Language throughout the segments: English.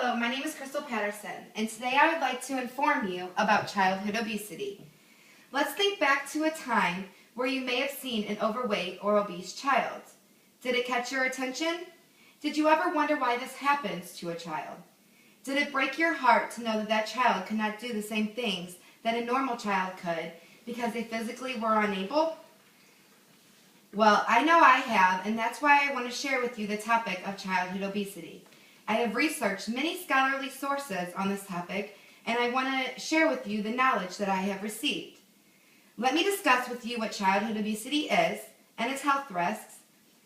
Hello, my name is Crystal Patterson, and today I would like to inform you about childhood obesity. Let's think back to a time where you may have seen an overweight or obese child. Did it catch your attention? Did you ever wonder why this happens to a child? Did it break your heart to know that that child could not do the same things that a normal child could because they physically were unable? Well, I know I have, and that's why I want to share with you the topic of childhood obesity. I have researched many scholarly sources on this topic, and I want to share with you the knowledge that I have received. Let me discuss with you what childhood obesity is and its health risks,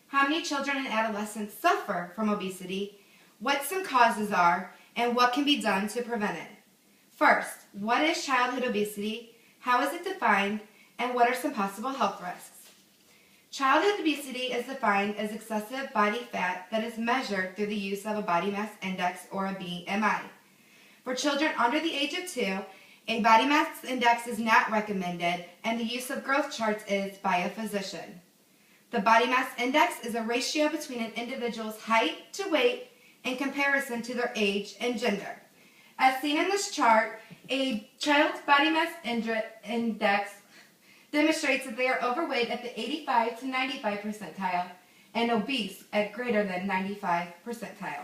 how many children and adolescents suffer from obesity, what some causes are, and what can be done to prevent it. First, what is childhood obesity, how is it defined, and what are some possible health risks? Childhood obesity is defined as excessive body fat that is measured through the use of a body mass index or a BMI. For children under the age of 2, a body mass index is not recommended, and the use of growth charts is by a physician. The body mass index is a ratio between an individual's height to weight in comparison to their age and gender. As seen in this chart, a child's body mass index demonstrates that they are overweight at the 85 to 95 percentile and obese at greater than 95 percentile.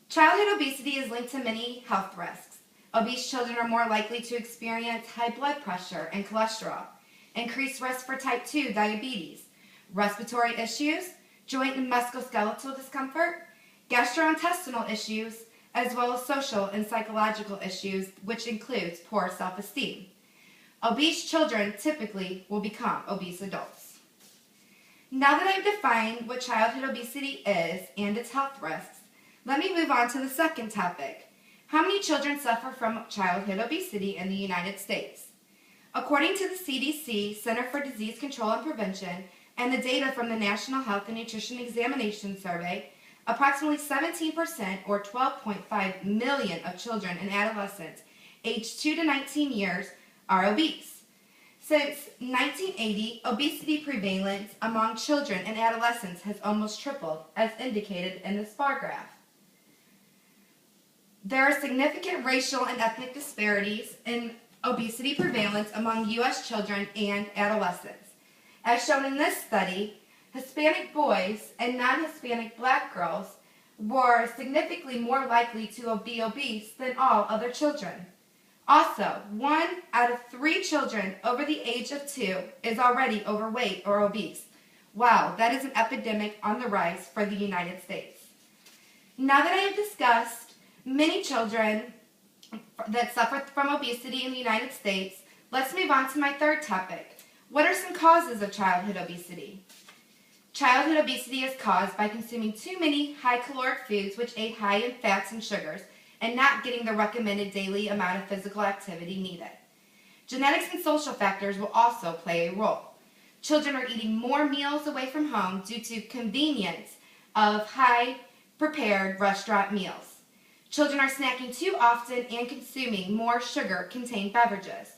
Childhood obesity is linked to many health risks. Obese children are more likely to experience high blood pressure and cholesterol, increased risk for type 2 diabetes, respiratory issues, joint and musculoskeletal discomfort, gastrointestinal issues, as well as social and psychological issues, which includes poor self-esteem. Obese children typically will become obese adults. Now that I've defined what childhood obesity is and its health risks, let me move on to the second topic. How many children suffer from childhood obesity in the United States? According to the CDC, Center for Disease Control and Prevention, and the data from the National Health and Nutrition Examination Survey, approximately 17%, or 12.5 million of children and adolescents aged 2 to 19 years are obese. Since 1980, obesity prevalence among children and adolescents has almost tripled, as indicated in this bar graph. There are significant racial and ethnic disparities in obesity prevalence among U.S. children and adolescents. As shown in this study, Hispanic boys and non-Hispanic black girls were significantly more likely to be obese than all other children. Also, 1 out of 3 children over the age of 2 is already overweight or obese. Wow, that is an epidemic on the rise for the United States. Now that I have discussed many children that suffer from obesity in the United States, let's move on to my third topic. What are some causes of childhood obesity? Childhood obesity is caused by consuming too many high-caloric foods which aid high in fats and sugars and not getting the recommended daily amount of physical activity needed. Genetics and social factors will also play a role. Children are eating more meals away from home due to convenience of high-prepared restaurant meals. Children are snacking too often and consuming more sugar-contained beverages.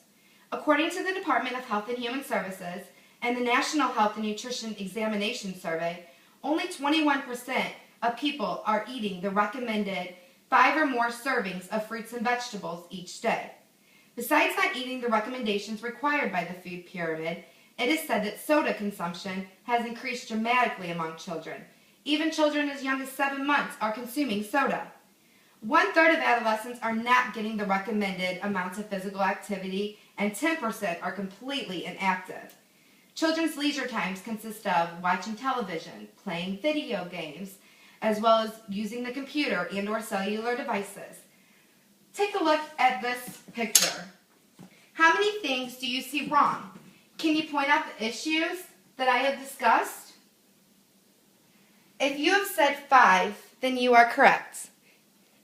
According to the Department of Health and Human Services and the National Health and Nutrition Examination Survey, only 21% of people are eating the recommended 5 or more servings of fruits and vegetables each day. Besides not eating the recommendations required by the food pyramid, it is said that soda consumption has increased dramatically among children. Even children as young as 7 months are consuming soda. 1/3 of adolescents are not getting the recommended amounts of physical activity, and 10% are completely inactive. Children's leisure times consist of watching television, playing video games, as well as using the computer and/or cellular devices. Take a look at this picture. How many things do you see wrong? Can you point out the issues that I have discussed? If you have said 5, then you are correct.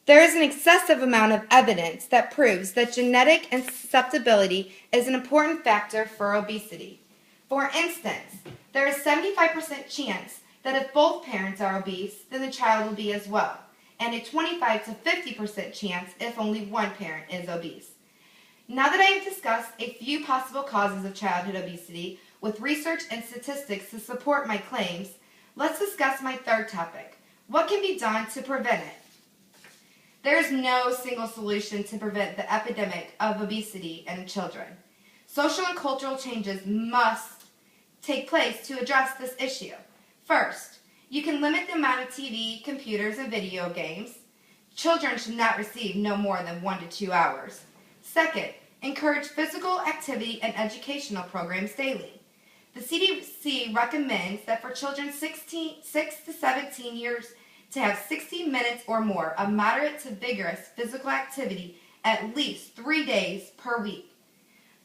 There is an excessive amount of evidence that proves that genetic and susceptibility is an important factor for obesity. For instance, there is a 75% chance that if both parents are obese, then the child will be as well, and a 25 to 50% chance if only one parent is obese. Now that I have discussed a few possible causes of childhood obesity with research and statistics to support my claims, let's discuss my third topic. What can be done to prevent it? There is no single solution to prevent the epidemic of obesity in children. Social and cultural changes must take place to address this issue. First, you can limit the amount of TV, computers, and video games. Children should not receive no more than 1 to 2 hours. Second, encourage physical activity and educational programs daily. The CDC recommends that for children 6 to 17 years to have 60 minutes or more of moderate to vigorous physical activity at least 3 days per week.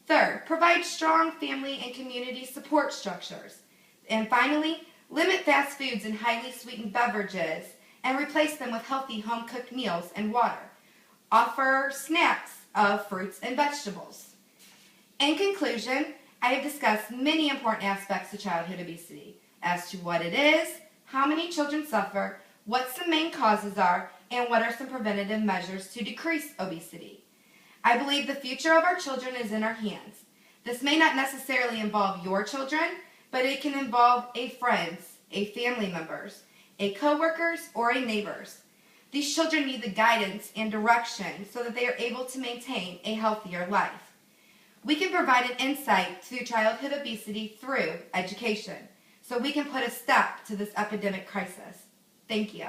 Third, provide strong family and community support structures. And finally, limit fast foods and highly sweetened beverages and replace them with healthy home-cooked meals and water. Offer snacks of fruits and vegetables. In conclusion, I have discussed many important aspects of childhood obesity as to what it is, how many children suffer, what some main causes are, and what are some preventative measures to decrease obesity. I believe the future of our children is in our hands. This may not necessarily involve your children, but it can involve a friend's, a family member's, a co-worker's, or a neighbor's. These children need the guidance and direction so that they are able to maintain a healthier life. We can provide an insight to childhood obesity through education, so we can put a stop to this epidemic crisis. Thank you.